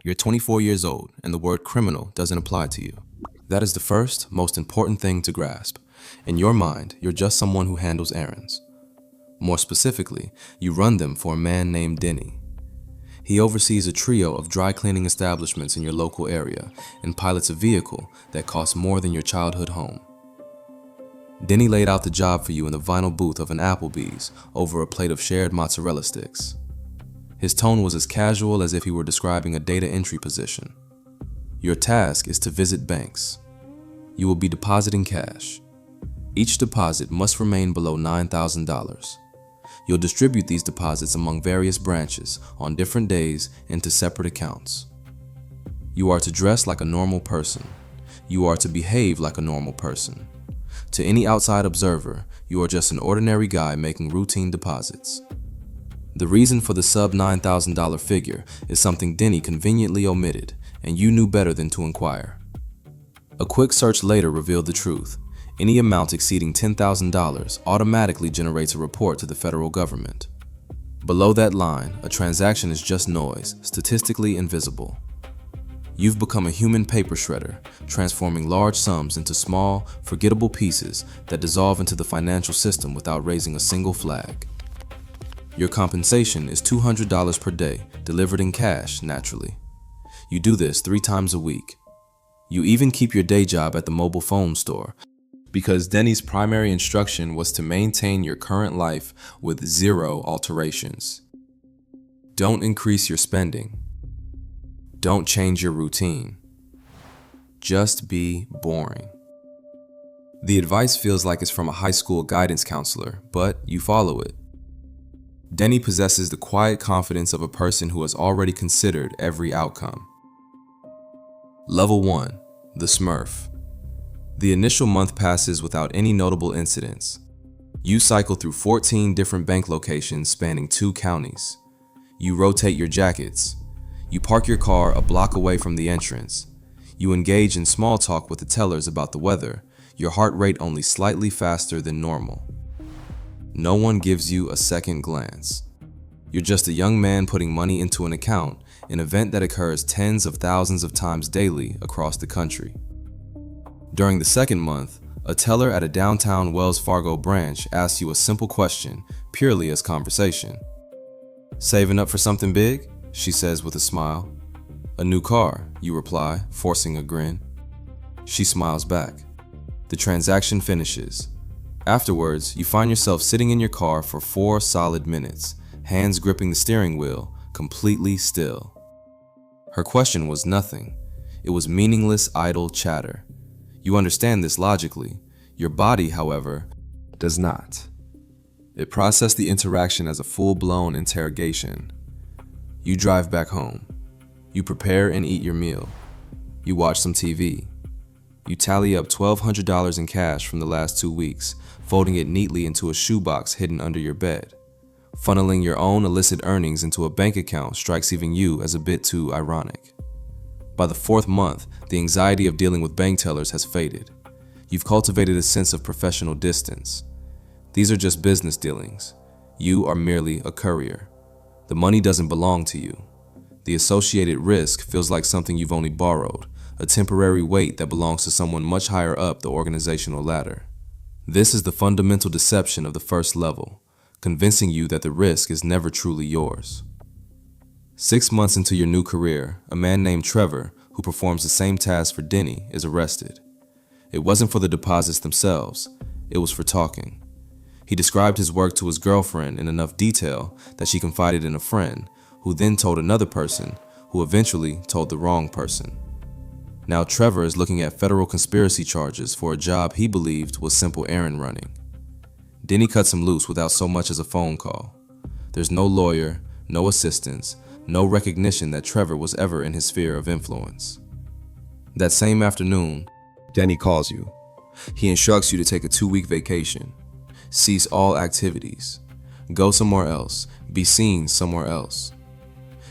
You're 24 years old, and the word criminal doesn't apply to you. That is the first, most important thing to grasp. In your mind, you're just someone who handles errands. More specifically, you run them for a man named Denny. He oversees a trio of dry cleaning establishments in your local area and pilots a vehicle that costs more than your childhood home. Denny laid out the job for you in the vinyl booth of an Applebee's over a plate of shared mozzarella sticks. His tone was as casual as if he were describing a data entry position. Your task is to visit banks. You will be depositing cash. Each deposit must remain below $9,000. You'll distribute these deposits among various branches on different days into separate accounts. You are to dress like a normal person. You are to behave like a normal person. To any outside observer, you are just an ordinary guy making routine deposits. The reason for the sub $9,000 figure is something Denny conveniently omitted, and you knew better than to inquire. A quick search later revealed the truth. Any amount exceeding $10,000 automatically generates a report to the federal government. Below that line, a transaction is just noise, statistically invisible. You've become a human paper shredder, transforming large sums into small, forgettable pieces that dissolve into the financial system without raising a single flag. Your compensation is $200 per day, delivered in cash, naturally. You do this 3 times a week. You even keep your day job at the mobile phone store, because Denny's primary instruction was to maintain your current life with 0 alterations. Don't increase your spending. Don't change your routine. Just be boring. The advice feels like it's from a high school guidance counselor, but you follow it. Denny possesses the quiet confidence of a person who has already considered every outcome. Level 1. The Smurf. The initial month passes without any notable incidents. You cycle through 14 different bank locations spanning 2 counties. You rotate your jackets. You park your car a block away from the entrance. You engage in small talk with the tellers about the weather, your heart rate only slightly faster than normal. No one gives you a second glance. You're just a young man putting money into an account, an event that occurs tens of thousands of times daily across the country. During the second month, a teller at a downtown Wells Fargo branch asks you a simple question, purely as conversation. "Saving up for something big?" she says with a smile. "A new car," you reply, forcing a grin. She smiles back. The transaction finishes. Afterwards, you find yourself sitting in your car for 4 solid minutes, hands gripping the steering wheel, completely still. Her question was nothing. It was meaningless, idle chatter. You understand this logically. Your body, however, does not. It processed the interaction as a full-blown interrogation. You drive back home. You prepare and eat your meal. You watch some TV. You tally up $1,200 in cash from the last 2 weeks, folding it neatly into a shoebox hidden under your bed. Funneling your own illicit earnings into a bank account strikes even you as a bit too ironic. By the 4th month, the anxiety of dealing with bank tellers has faded. You've cultivated a sense of professional distance. These are just business dealings. You are merely a courier. The money doesn't belong to you. The associated risk feels like something you've only borrowed, a temporary weight that belongs to someone much higher up the organizational ladder. This is the fundamental deception of the first level, convincing you that the risk is never truly yours. 6 months into your new career, a man named Trevor, who performs the same task for Denny, is arrested. It wasn't for the deposits themselves, it was for talking. He described his work to his girlfriend in enough detail that she confided in a friend, who then told another person, who eventually told the wrong person. Now Trevor is looking at federal conspiracy charges for a job he believed was simple errand running. Denny cuts him loose without so much as a phone call. There's no lawyer, no assistance, no recognition that Trevor was ever in his sphere of influence. That same afternoon, Denny calls you. He instructs you to take a 2-week vacation. Cease all activities. Go somewhere else. Be seen somewhere else.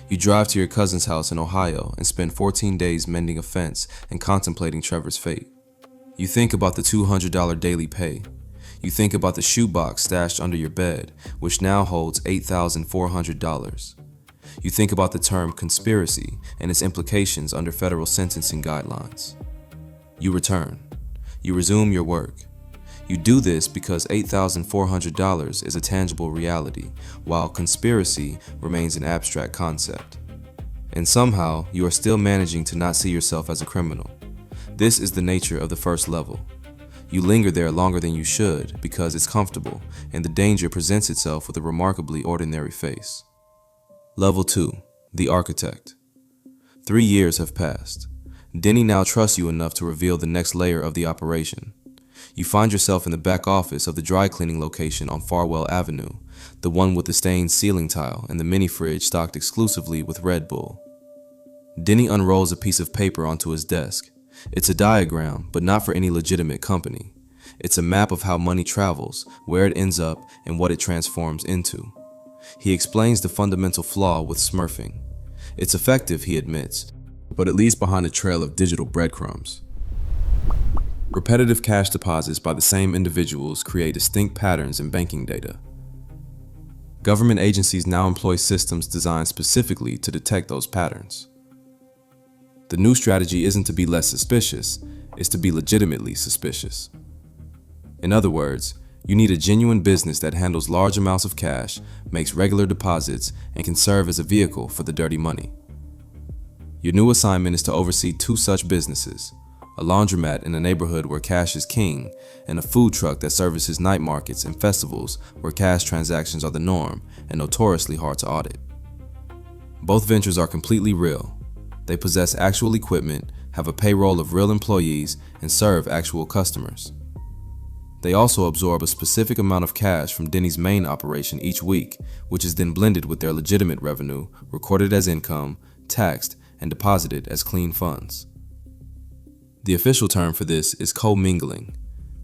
You drive to your cousin's house in Ohio and spend 14 days mending a fence and contemplating Trevor's fate. You think about the $200 daily pay. You think about the shoebox stashed under your bed, which now holds $8,400. You think about the term conspiracy and its implications under federal sentencing guidelines. You return. You resume your work. You do this because $8,400 is a tangible reality, while conspiracy remains an abstract concept. And somehow, you are still managing to not see yourself as a criminal. This is the nature of the first level. You linger there longer than you should because it's comfortable, and the danger presents itself with a remarkably ordinary face. Level 2, the architect. 3 years have passed. Denny now trusts you enough to reveal the next layer of the operation. You find yourself in the back office of the dry cleaning location on Farwell Avenue, the one with the stained ceiling tile and the mini fridge stocked exclusively with Red Bull. Denny unrolls a piece of paper onto his desk. It's a diagram, but not for any legitimate company. It's a map of how money travels, where it ends up, and what it transforms into. He explains the fundamental flaw with smurfing. It's effective, he admits, but it leaves behind a trail of digital breadcrumbs. Repetitive cash deposits by the same individuals create distinct patterns in banking data. Government agencies now employ systems designed specifically to detect those patterns. The new strategy isn't to be less suspicious, it's to be legitimately suspicious. In other words, you need a genuine business that handles large amounts of cash, makes regular deposits, and can serve as a vehicle for the dirty money. Your new assignment is to oversee 2 such businesses, a laundromat in a neighborhood where cash is king, and a food truck that services night markets and festivals where cash transactions are the norm and notoriously hard to audit. Both ventures are completely real. They possess actual equipment, have a payroll of real employees, and serve actual customers. They also absorb a specific amount of cash from Denny's main operation each week, which is then blended with their legitimate revenue, recorded as income, taxed, and deposited as clean funds. The official term for this is commingling.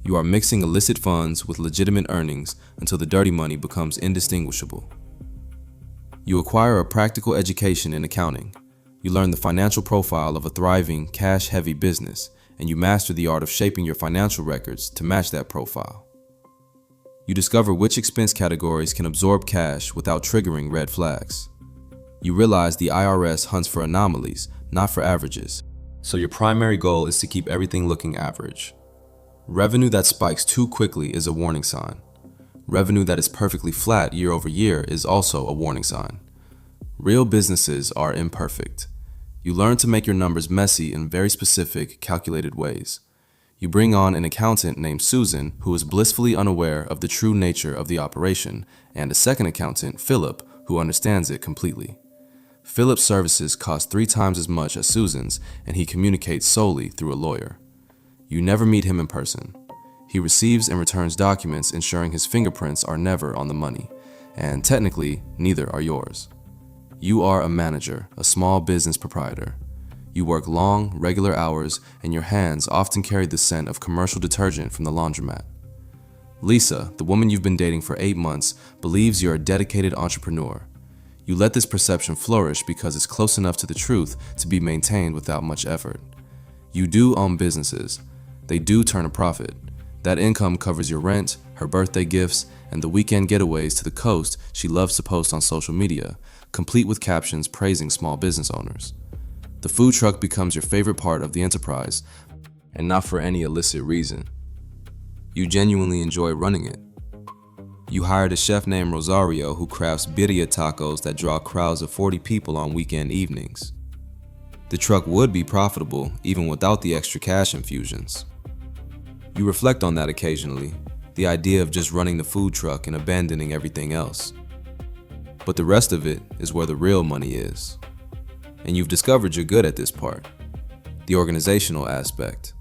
You are mixing illicit funds with legitimate earnings until the dirty money becomes indistinguishable. You acquire a practical education in accounting. You learn the financial profile of a thriving, cash-heavy business, and you master the art of shaping your financial records to match that profile. You discover which expense categories can absorb cash without triggering red flags. You realize the IRS hunts for anomalies, not for averages, so your primary goal is to keep everything looking average. Revenue that spikes too quickly is a warning sign. Revenue that is perfectly flat year over year is also a warning sign. Real businesses are imperfect. You learn to make your numbers messy in very specific, calculated ways. You bring on an accountant named Susan who is blissfully unaware of the true nature of the operation, and a second accountant, Philip, who understands it completely. Philip's services cost 3 times as much as Susan's, and he communicates solely through a lawyer. You never meet him in person. He receives and returns documents ensuring his fingerprints are never on the money, and technically, neither are yours. You are a manager, a small business proprietor. You work long, regular hours, and your hands often carry the scent of commercial detergent from the laundromat. Lisa, the woman you've been dating for 8 months, believes you're a dedicated entrepreneur. You let this perception flourish because it's close enough to the truth to be maintained without much effort. You do own businesses. They do turn a profit. That income covers your rent, her birthday gifts, and the weekend getaways to the coast she loves to post on social media, complete with captions praising small business owners. The food truck becomes your favorite part of the enterprise, and not for any illicit reason. You genuinely enjoy running it. You hired a chef named Rosario who crafts birria tacos that draw crowds of 40 people on weekend evenings. The truck would be profitable even without the extra cash infusions. You reflect on that occasionally, the idea of just running the food truck and abandoning everything else. But the rest of it is where the real money is. And you've discovered you're good at this part. The organizational aspect,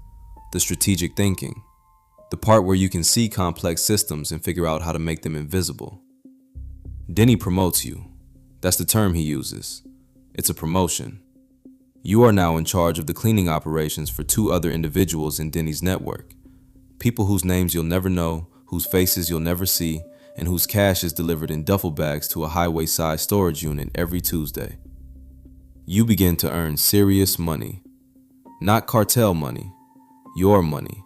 the strategic thinking, the part where you can see complex systems and figure out how to make them invisible. Denny promotes you. That's the term he uses. It's a promotion. You are now in charge of the cleaning operations for 2 other individuals in Denny's network. People whose names you'll never know, whose faces you'll never see, and whose cash is delivered in duffel bags to a highway-sized storage unit every Tuesday. You begin to earn serious money. Not cartel money. Your money.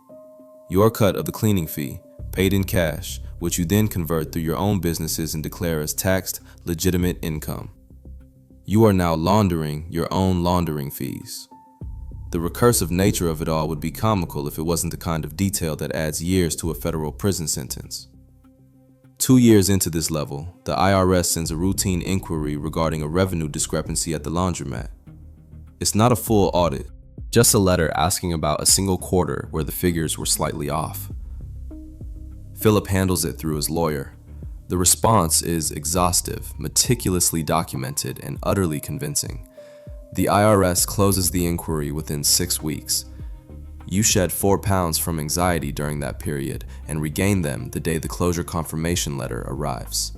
Your cut of the cleaning fee, paid in cash, which you then convert through your own businesses and declare as taxed, legitimate income. You are now laundering your own laundering fees. The recursive nature of it all would be comical if it wasn't the kind of detail that adds years to a federal prison sentence. 2 years into this level, the IRS sends a routine inquiry regarding a revenue discrepancy at the laundromat. It's not a full audit, just a letter asking about a single quarter where the figures were slightly off. Philip handles it through his lawyer. The response is exhaustive, meticulously documented, and utterly convincing. The IRS closes the inquiry within 6 weeks. You shed 4 pounds from anxiety during that period and regain them the day the closure confirmation letter arrives.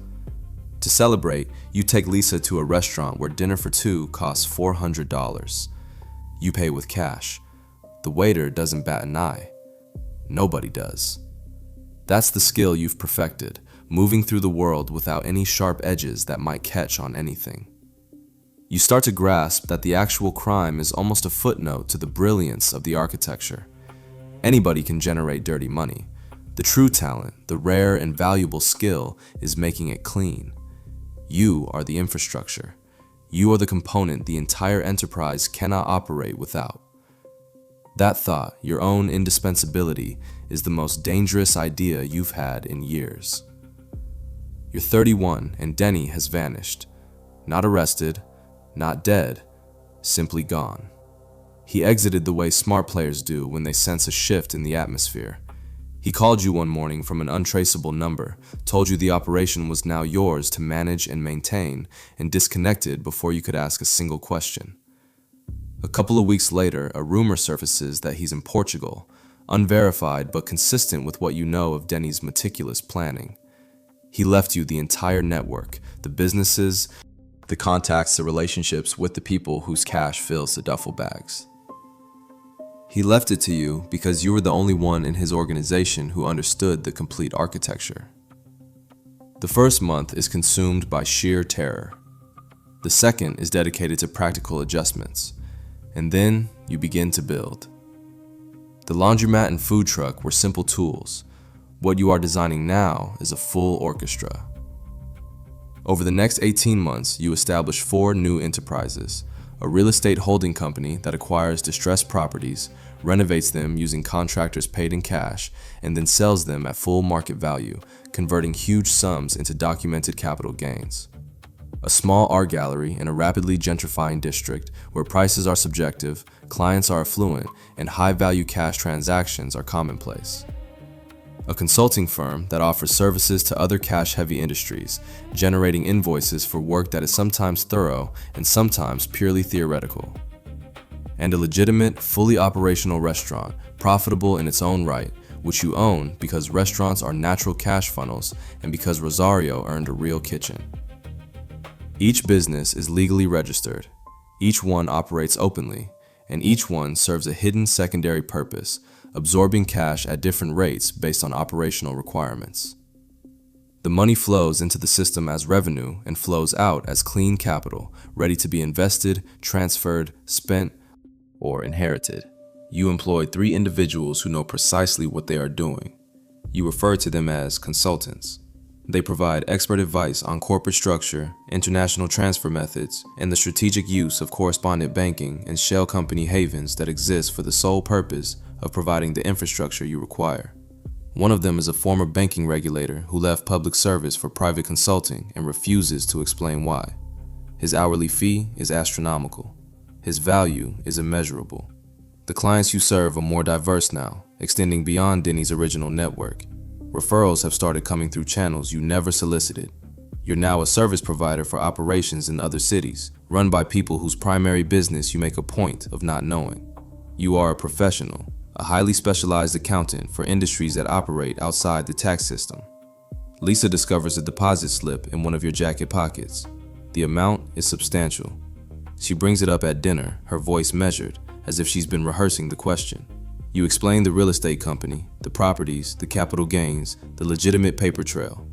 To celebrate, you take Lisa to a restaurant where dinner for 2 costs $400. You pay with cash. The waiter doesn't bat an eye. Nobody does. That's the skill you've perfected, moving through the world without any sharp edges that might catch on anything. You start to grasp that the actual crime is almost a footnote to the brilliance of the architecture. Anybody can generate dirty money. The true talent, the rare and valuable skill, is making it clean. You are the infrastructure. You are the component the entire enterprise cannot operate without. That thought, your own indispensability, is the most dangerous idea you've had in years. You're 31 and Denny has vanished. Not arrested, not dead, simply gone. He exited the way smart players do when they sense a shift in the atmosphere. He called you one morning from an untraceable number, told you the operation was now yours to manage and maintain, and disconnected before you could ask a single question. A couple of weeks later, a rumor surfaces that he's in Portugal, unverified but consistent with what you know of Denny's meticulous planning. He left you the entire network, the businesses, the contacts, the relationships with the people whose cash fills the duffel bags. He left it to you because you were the only one in his organization who understood the complete architecture. The first month is consumed by sheer terror. The second is dedicated to practical adjustments. And then you begin to build. The laundromat and food truck were simple tools. What you are designing now is a full orchestra. Over the next 18 months, you establish 4 new enterprises: a real estate holding company that acquires distressed properties, renovates them using contractors paid in cash, and then sells them at full market value, converting huge sums into documented capital gains. A small art gallery in a rapidly gentrifying district where prices are subjective, clients are affluent, and high-value cash transactions are commonplace. A consulting firm that offers services to other cash-heavy industries, generating invoices for work that is sometimes thorough and sometimes purely theoretical. And a legitimate, fully operational restaurant, profitable in its own right, which you own because restaurants are natural cash funnels and because Rosario earned a real kitchen. Each business is legally registered, each one operates openly, and each one serves a hidden secondary purpose, absorbing cash at different rates based on operational requirements. The money flows into the system as revenue and flows out as clean capital, ready to be invested, transferred, spent, or inherited. You employ 3 individuals who know precisely what they are doing. You refer to them as consultants. They provide expert advice on corporate structure, international transfer methods, and the strategic use of correspondent banking and shell company havens that exist for the sole purpose of providing the infrastructure you require. One of them is a former banking regulator who left public service for private consulting and refuses to explain why. His hourly fee is astronomical. His value is immeasurable. The clients you serve are more diverse now, extending beyond Denny's original network. Referrals have started coming through channels you never solicited. You're now a service provider for operations in other cities, run by people whose primary business you make a point of not knowing. You are a professional, a highly specialized accountant for industries that operate outside the tax system. Lisa discovers a deposit slip in one of your jacket pockets. The amount is substantial. She brings it up at dinner, her voice measured, as if she's been rehearsing the question. You explain the real estate company, the properties, the capital gains, the legitimate paper trail.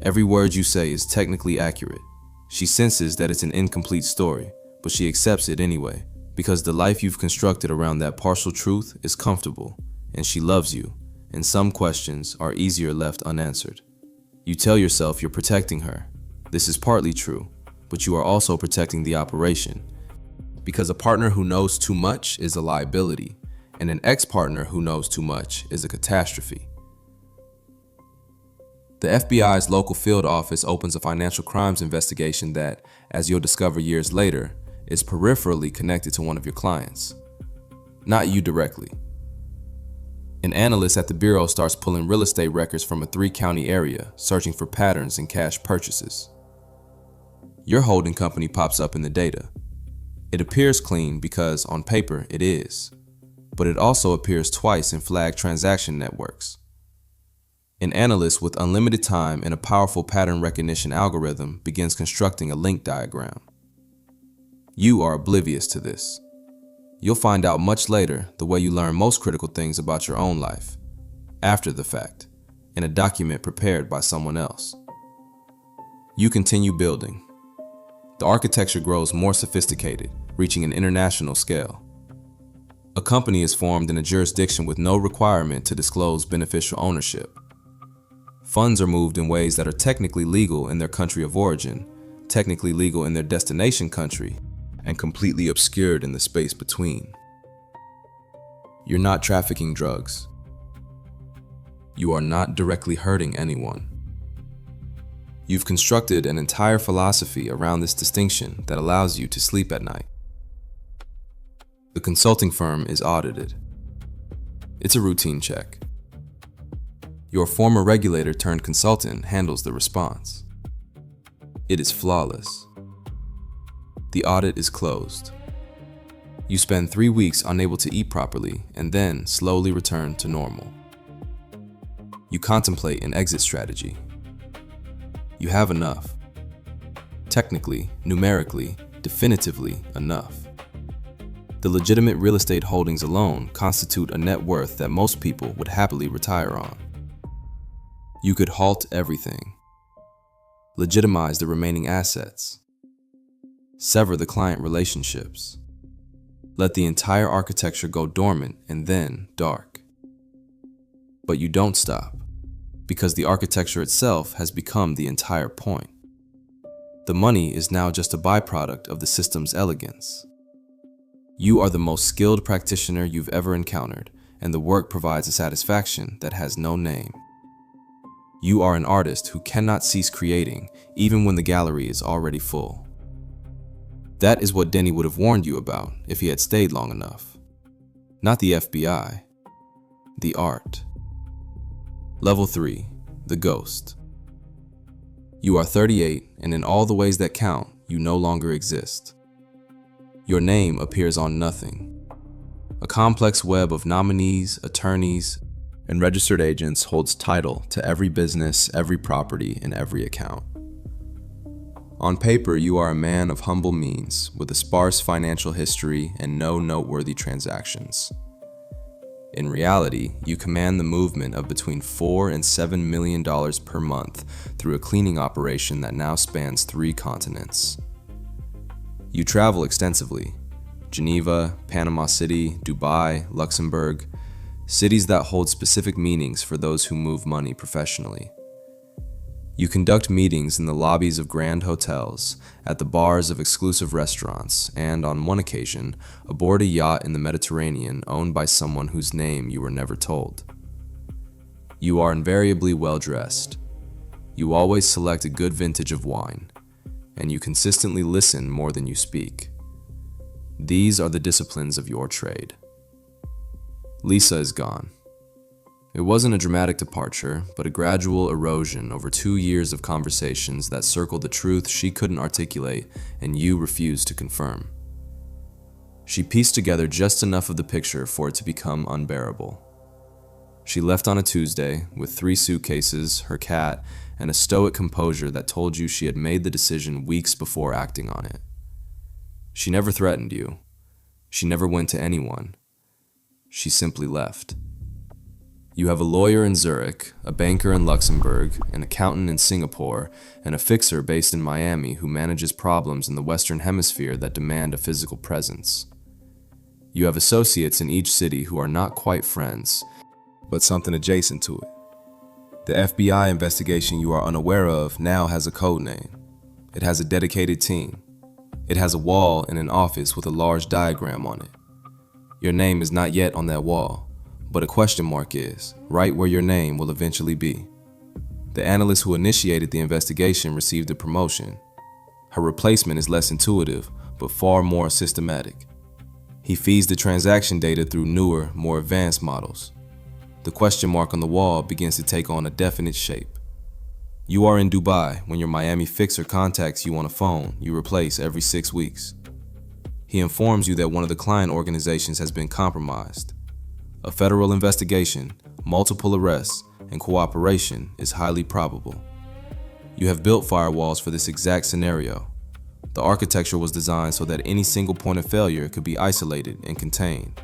Every word you say is technically accurate. She senses that it's an incomplete story, but she accepts it anyway, because the life you've constructed around that partial truth is comfortable, and she loves you, and some questions are easier left unanswered. You tell yourself you're protecting her. This is partly true, but you are also protecting the operation. Because a partner who knows too much is a liability, and an ex-partner who knows too much is a catastrophe. The FBI's local field office opens a financial crimes investigation that, as you'll discover years later, is peripherally connected to one of your clients. Not you directly. An analyst at the bureau starts pulling real estate records from a 3-county area, searching for patterns in cash purchases. Your holding company pops up in the data. It appears clean because, on paper, it is, but it also appears twice in flagged transaction networks. An analyst with unlimited time and a powerful pattern recognition algorithm begins constructing a link diagram. You are oblivious to this. You'll find out much later the way you learn most critical things about your own life, after the fact, in a document prepared by someone else. You continue building. The architecture grows more sophisticated, reaching an international scale. A company is formed in a jurisdiction with no requirement to disclose beneficial ownership. Funds are moved in ways that are technically legal in their country of origin, technically legal in their destination country, and completely obscured in the space between. You're not trafficking drugs. You are not directly hurting anyone. You've constructed an entire philosophy around this distinction that allows you to sleep at night. The consulting firm is audited. It's a routine check. Your former regulator turned consultant handles the response. It is flawless. The audit is closed. You spend 3 weeks unable to eat properly and then slowly return to normal. You contemplate an exit strategy. You have enough. Technically, numerically, definitively enough. The legitimate real estate holdings alone constitute a net worth that most people would happily retire on. You could halt everything. Legitimize the remaining assets. Sever the client relationships. Let the entire architecture go dormant and then dark. But you don't stop, because the architecture itself has become the entire point. The money is now just a byproduct of the system's elegance. You are the most skilled practitioner you've ever encountered, and the work provides a satisfaction that has no name. You are an artist who cannot cease creating, even when the gallery is already full. That is what Denny would have warned you about if he had stayed long enough. Not the FBI, the art. Level 3, the ghost. You are 38, and in all the ways that count, you no longer exist. Your name appears on nothing. A complex web of nominees, attorneys, and registered agents holds title to every business, every property, and every account. On paper, you are a man of humble means, with a sparse financial history and no noteworthy transactions. In reality, you command the movement of between $4 and $7 million per month through a cleaning operation that now spans 3 continents. You travel extensively: Geneva, Panama City, Dubai, Luxembourg, cities that hold specific meanings for those who move money professionally. You conduct meetings in the lobbies of grand hotels, at the bars of exclusive restaurants, and, on one occasion, aboard a yacht in the Mediterranean owned by someone whose name you were never told. You are invariably well-dressed. You always select a good vintage of wine, and you consistently listen more than you speak. These are the disciplines of your trade. Lisa is gone. It wasn't a dramatic departure, but a gradual erosion over 2 years of conversations that circled the truth she couldn't articulate and you refused to confirm. She pieced together just enough of the picture for it to become unbearable. She left on a Tuesday with 3 suitcases, her cat, and a stoic composure that told you she had made the decision weeks before acting on it. She never threatened you. She never went to anyone. She simply left. You have a lawyer in Zurich, a banker in Luxembourg, an accountant in Singapore, and a fixer based in Miami who manages problems in the Western Hemisphere that demand a physical presence. You have associates in each city who are not quite friends, but something adjacent to it. The FBI investigation you are unaware of now has a code name: It has a dedicated team. It has a wall in an office with a large diagram on it. Your name is not yet on that wall, but a question mark is, right where your name will eventually be. The analyst who initiated the investigation received a promotion. Her replacement is less intuitive, but far more systematic. He feeds the transaction data through newer, more advanced models. The question mark on the wall begins to take on a definite shape. You are in Dubai when your Miami fixer contacts you on a phone you replace every 6 weeks. He informs you that one of the client organizations has been compromised. A federal investigation, multiple arrests, and cooperation is highly probable. You have built firewalls for this exact scenario. The architecture was designed so that any single point of failure could be isolated and contained.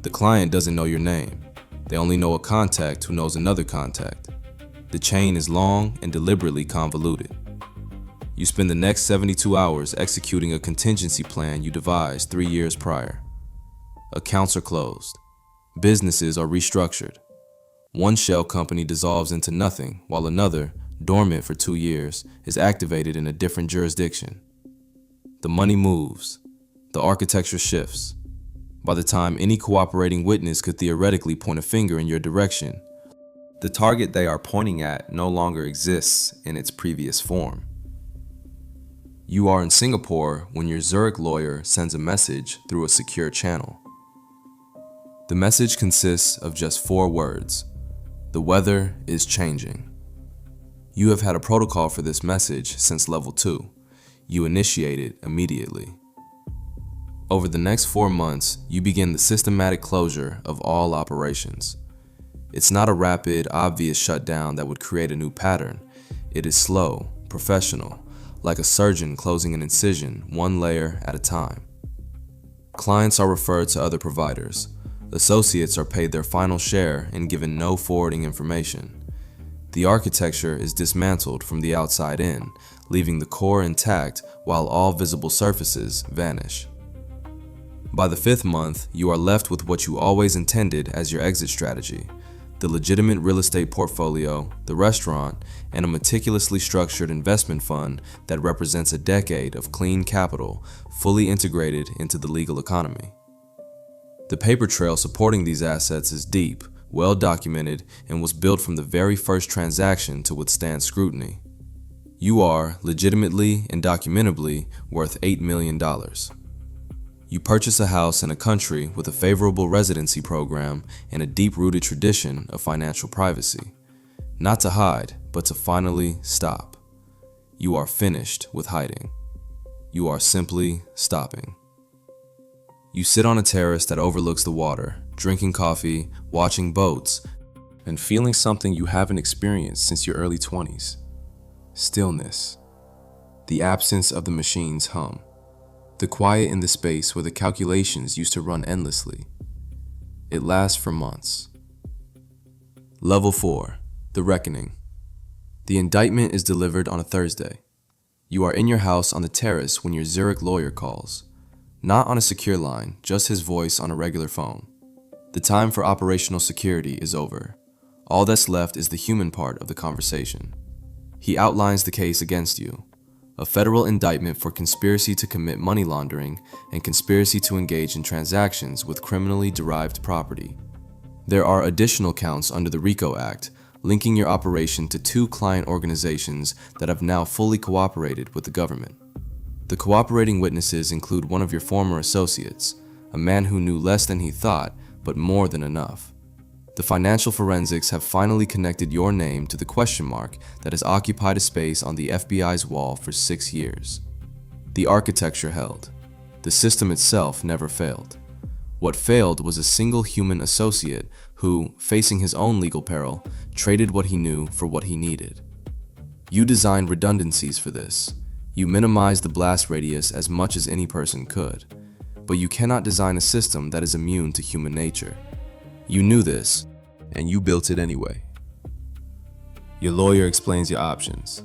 The client doesn't know your name. They only know a contact who knows another contact. The chain is long and deliberately convoluted. You spend the next 72 hours executing a contingency plan you devised 3 years prior. Accounts are closed. Businesses are restructured. One shell company dissolves into nothing, while another, dormant for 2 years, is activated in a different jurisdiction. The money moves. The architecture shifts. By the time any cooperating witness could theoretically point a finger in your direction, the target they are pointing at no longer exists in its previous form. You are in Singapore when your Zurich lawyer sends a message through a secure channel. The message consists of just 4 words. The weather is changing. You have had a protocol for this message since level 2. You initiate it immediately. Over the next 4 months, you begin the systematic closure of all operations. It's not a rapid, obvious shutdown that would create a new pattern. It is slow, professional, like a surgeon closing an incision 1 layer at a time. Clients are referred to other providers. Associates are paid their final share and given no forwarding information. The architecture is dismantled from the outside in, leaving the core intact while all visible surfaces vanish. By the 5th month, you are left with what you always intended as your exit strategy: the legitimate real estate portfolio, the restaurant, and a meticulously structured investment fund that represents a decade of clean capital fully integrated into the legal economy. The paper trail supporting these assets is deep, well documented, and was built from the very first transaction to withstand scrutiny. You are, legitimately and documentably, worth $8 million. You purchase a house in a country with a favorable residency program and a deep-rooted tradition of financial privacy. Not to hide, but to finally stop. You are finished with hiding. You are simply stopping. You sit on a terrace that overlooks the water, drinking coffee, watching boats, and feeling something you haven't experienced since your early 20s. Stillness. The absence of the machine's hum. The quiet in the space where the calculations used to run endlessly. It lasts for months. Level 4. The Reckoning. The indictment is delivered on a Thursday. You are in your house on the terrace when your Zurich lawyer calls. Not on a secure line, just his voice on a regular phone. The time for operational security is over. All that's left is the human part of the conversation. He outlines the case against you. A federal indictment for conspiracy to commit money laundering and conspiracy to engage in transactions with criminally derived property. There are additional counts under the RICO Act, linking your operation to 2 client organizations that have now fully cooperated with the government. The cooperating witnesses include one of your former associates, a man who knew less than he thought, but more than enough. The financial forensics have finally connected your name to the question mark that has occupied a space on the FBI's wall for 6 years. The architecture held. The system itself never failed. What failed was a single human associate who, facing his own legal peril, traded what he knew for what he needed. You designed redundancies for this. You minimized the blast radius as much as any person could. But you cannot design a system that is immune to human nature. You knew this, and you built it anyway. Your lawyer explains your options.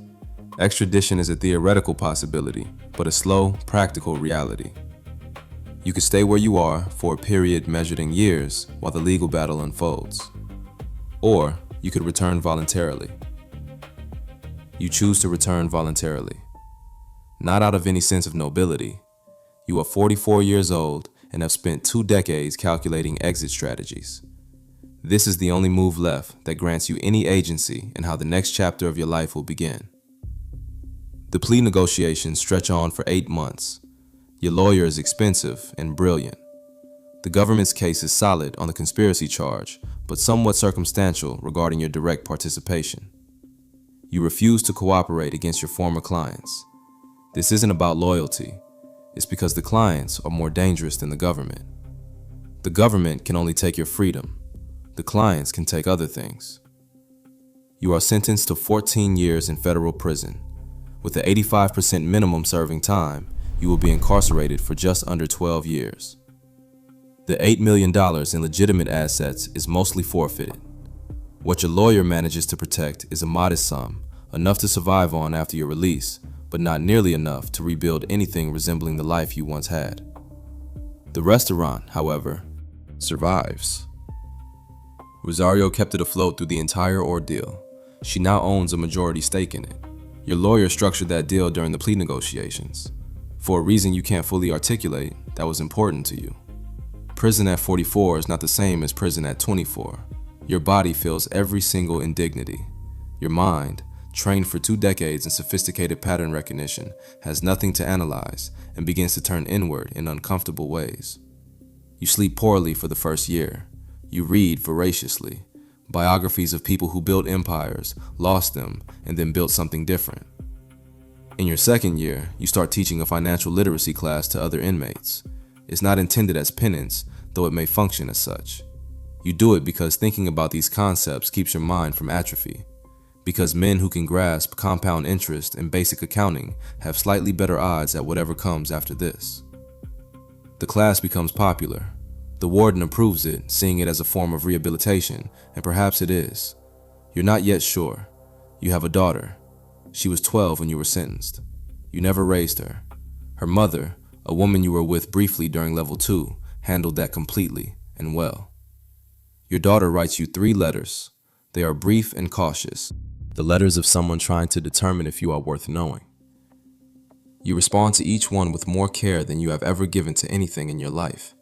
Extradition is a theoretical possibility, but a slow, practical reality. You could stay where you are for a period measured in years while the legal battle unfolds. Or you could return voluntarily. You choose to return voluntarily. not out of any sense of nobility. You are 44 years old and have spent 2 decades calculating exit strategies. This is the only move left that grants you any agency in how the next chapter of your life will begin. The plea negotiations stretch on for 8 months. Your lawyer is expensive and brilliant. The government's case is solid on the conspiracy charge, but somewhat circumstantial regarding your direct participation. You refuse to cooperate against your former clients. This isn't about loyalty. It's because the clients are more dangerous than the government. The government can only take your freedom. The clients can take other things. You are sentenced to 14 years in federal prison. With the 85% minimum serving time, you will be incarcerated for just under 12 years. The $8 million in legitimate assets is mostly forfeited. What your lawyer manages to protect is a modest sum, enough to survive on after your release, but not nearly enough to rebuild anything resembling the life you once had. The restaurant, however, survives. Rosario kept it afloat through the entire ordeal. She now owns a majority stake in it. Your lawyer structured that deal during the plea negotiations. For a reason you can't fully articulate, that was important to you. Prison at 44 is not the same as prison at 24. Your body feels every single indignity. Your mind, trained for 2 decades in sophisticated pattern recognition, has nothing to analyze and begins to turn inward in uncomfortable ways. You sleep poorly for the first year. You read voraciously. Biographies of people who built empires, lost them, and then built something different. In your second year, you start teaching a financial literacy class to other inmates. It's not intended as penance, though it may function as such. You do it because thinking about these concepts keeps your mind from atrophy. Because men who can grasp compound interest and basic accounting have slightly better odds at whatever comes after this. The class becomes popular. The warden approves it, seeing it as a form of rehabilitation, and perhaps it is. You're not yet sure. You have a daughter. She was 12 when you were sentenced. You never raised her. Her mother, a woman you were with briefly during level 2, handled that completely and well. Your daughter writes you 3 letters. They are brief and cautious, the letters of someone trying to determine if you are worth knowing. You respond to each one with more care than you have ever given to anything in your life.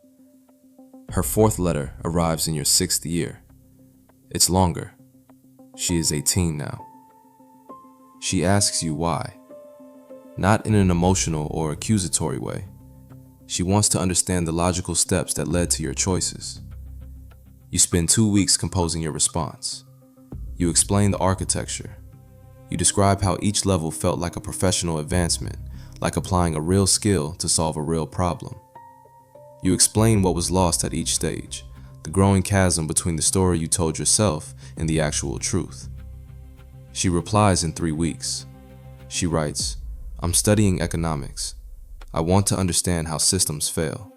Her 4th letter arrives in your 6th year. It's longer. She is 18 now. She asks you why. Not in an emotional or accusatory way. She wants to understand the logical steps that led to your choices. You spend 2 weeks composing your response. You explain the architecture. You describe how each level felt like a professional advancement, like applying a real skill to solve a real problem. You explain what was lost at each stage, the growing chasm between the story you told yourself and the actual truth. She replies in 3 weeks. She writes, "I'm studying economics. I want to understand how systems fail."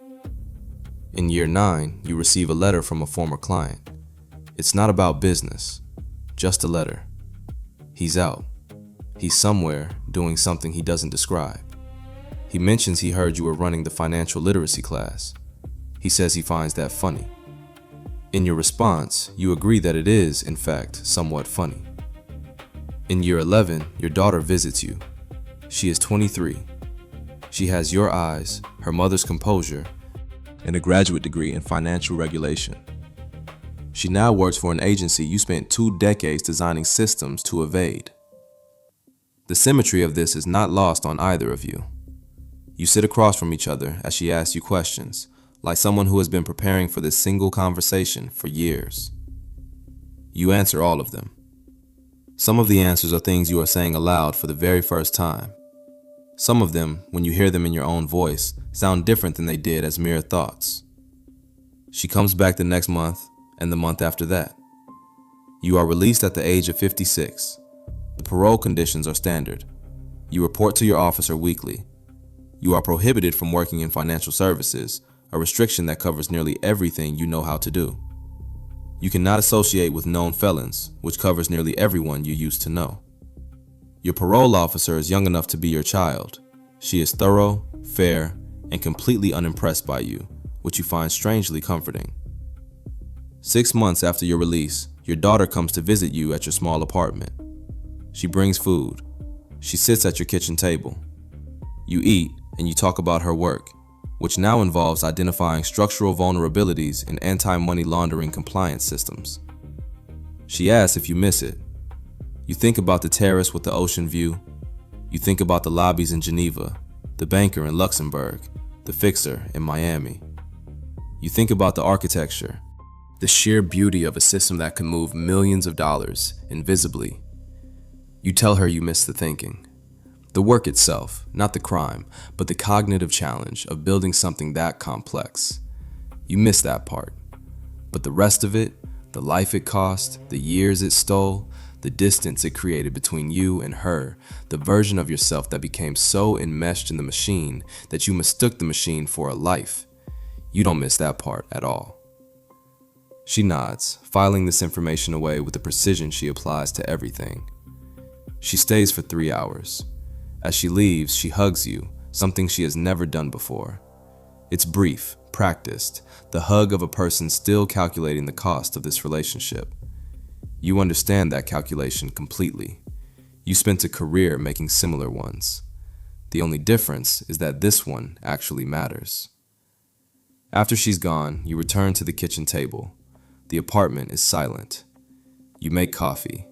In year 9, you receive a letter from a former client. It's not about business, just a letter. He's out. He's somewhere doing something he doesn't describe. He mentions he heard you were running the financial literacy class. He says he finds that funny. In your response, you agree that it is, in fact, somewhat funny. In year 11, your daughter visits you. She is 23. She has your eyes, her mother's composure, and a graduate degree in financial regulation. She now works for an agency you spent 2 decades designing systems to evade. The symmetry of this is not lost on either of you. You sit across from each other as she asks you questions, like someone who has been preparing for this single conversation for years. You answer all of them. Some of the answers are things you are saying aloud for the very first time. Some of them, when you hear them in your own voice, sound different than they did as mere thoughts. She comes back the next month, and the month after that. You are released at the age of 56. The parole conditions are standard. You report to your officer weekly. You are prohibited from working in financial services, a restriction that covers nearly everything you know how to do. You cannot associate with known felons, which covers nearly everyone you used to know. Your parole officer is young enough to be your child. She is thorough, fair, and completely unimpressed by you, which you find strangely comforting. 6 months after your release, your daughter comes to visit you at your small apartment. She brings food. She sits at your kitchen table. You eat, and you talk about her work, which now involves identifying structural vulnerabilities in anti-money laundering compliance systems. She asks if you miss it. You think about the terrace with the ocean view. You think about the lobbies in Geneva, the banker in Luxembourg, the fixer in Miami. You think about the architecture, the sheer beauty of a system that can move millions of dollars invisibly. You tell her you miss the thinking. The work itself, not the crime, but the cognitive challenge of building something that complex. You miss that part. But the rest of it, the life it cost, the years it stole, the distance it created between you and her, the version of yourself that became so enmeshed in the machine that you mistook the machine for a life. You don't miss that part at all. She nods, filing this information away with the precision she applies to everything. She stays for 3 hours. As she leaves, she hugs you, something she has never done before. It's brief, practiced, the hug of a person still calculating the cost of this relationship. You understand that calculation completely. You spent a career making similar ones. The only difference is that this one actually matters. After she's gone, you return to the kitchen table. The apartment is silent. You make coffee.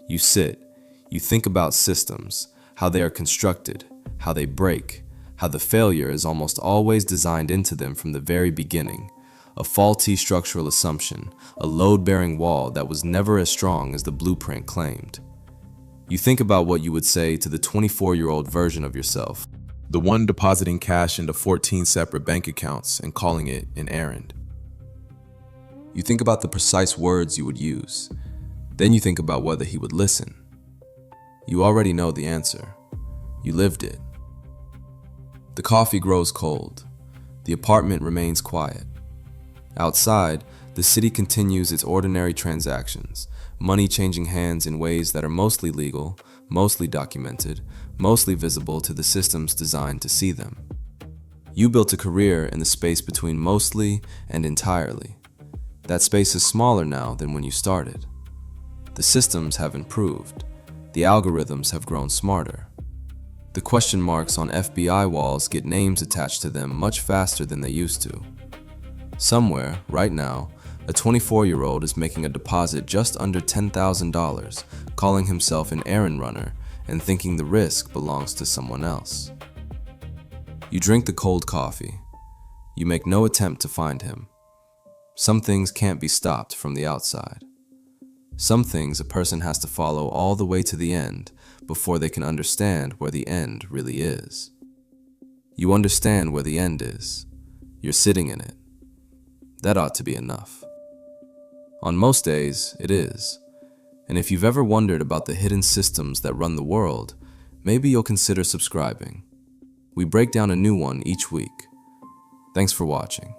You sit. You think about systems, how they are constructed, how they break, how the failure is almost always designed into them from the very beginning. A faulty structural assumption, a load-bearing wall that was never as strong as the blueprint claimed. You think about what you would say to the 24-year-old version of yourself, the one depositing cash into 14 separate bank accounts and calling it an errand. You think about the precise words you would use. Then you think about whether he would listen. You already know the answer. You lived it. The coffee grows cold. The apartment remains quiet. Outside, the city continues its ordinary transactions, money changing hands in ways that are mostly legal, mostly documented, mostly visible to the systems designed to see them. You built a career in the space between mostly and entirely. That space is smaller now than when you started. The systems have improved. The algorithms have grown smarter. The question marks on FBI walls get names attached to them much faster than they used to. Somewhere, right now, a 24-year-old is making a deposit just under $10,000, calling himself an errand runner and thinking the risk belongs to someone else. You drink the cold coffee. You make no attempt to find him. Some things can't be stopped from the outside. Some things a person has to follow all the way to the end before they can understand where the end really is. You understand where the end is. You're sitting in it. That ought to be enough. On most days, it is. And if you've ever wondered about the hidden systems that run the world, maybe you'll consider subscribing. We break down a new one each week. Thanks for watching.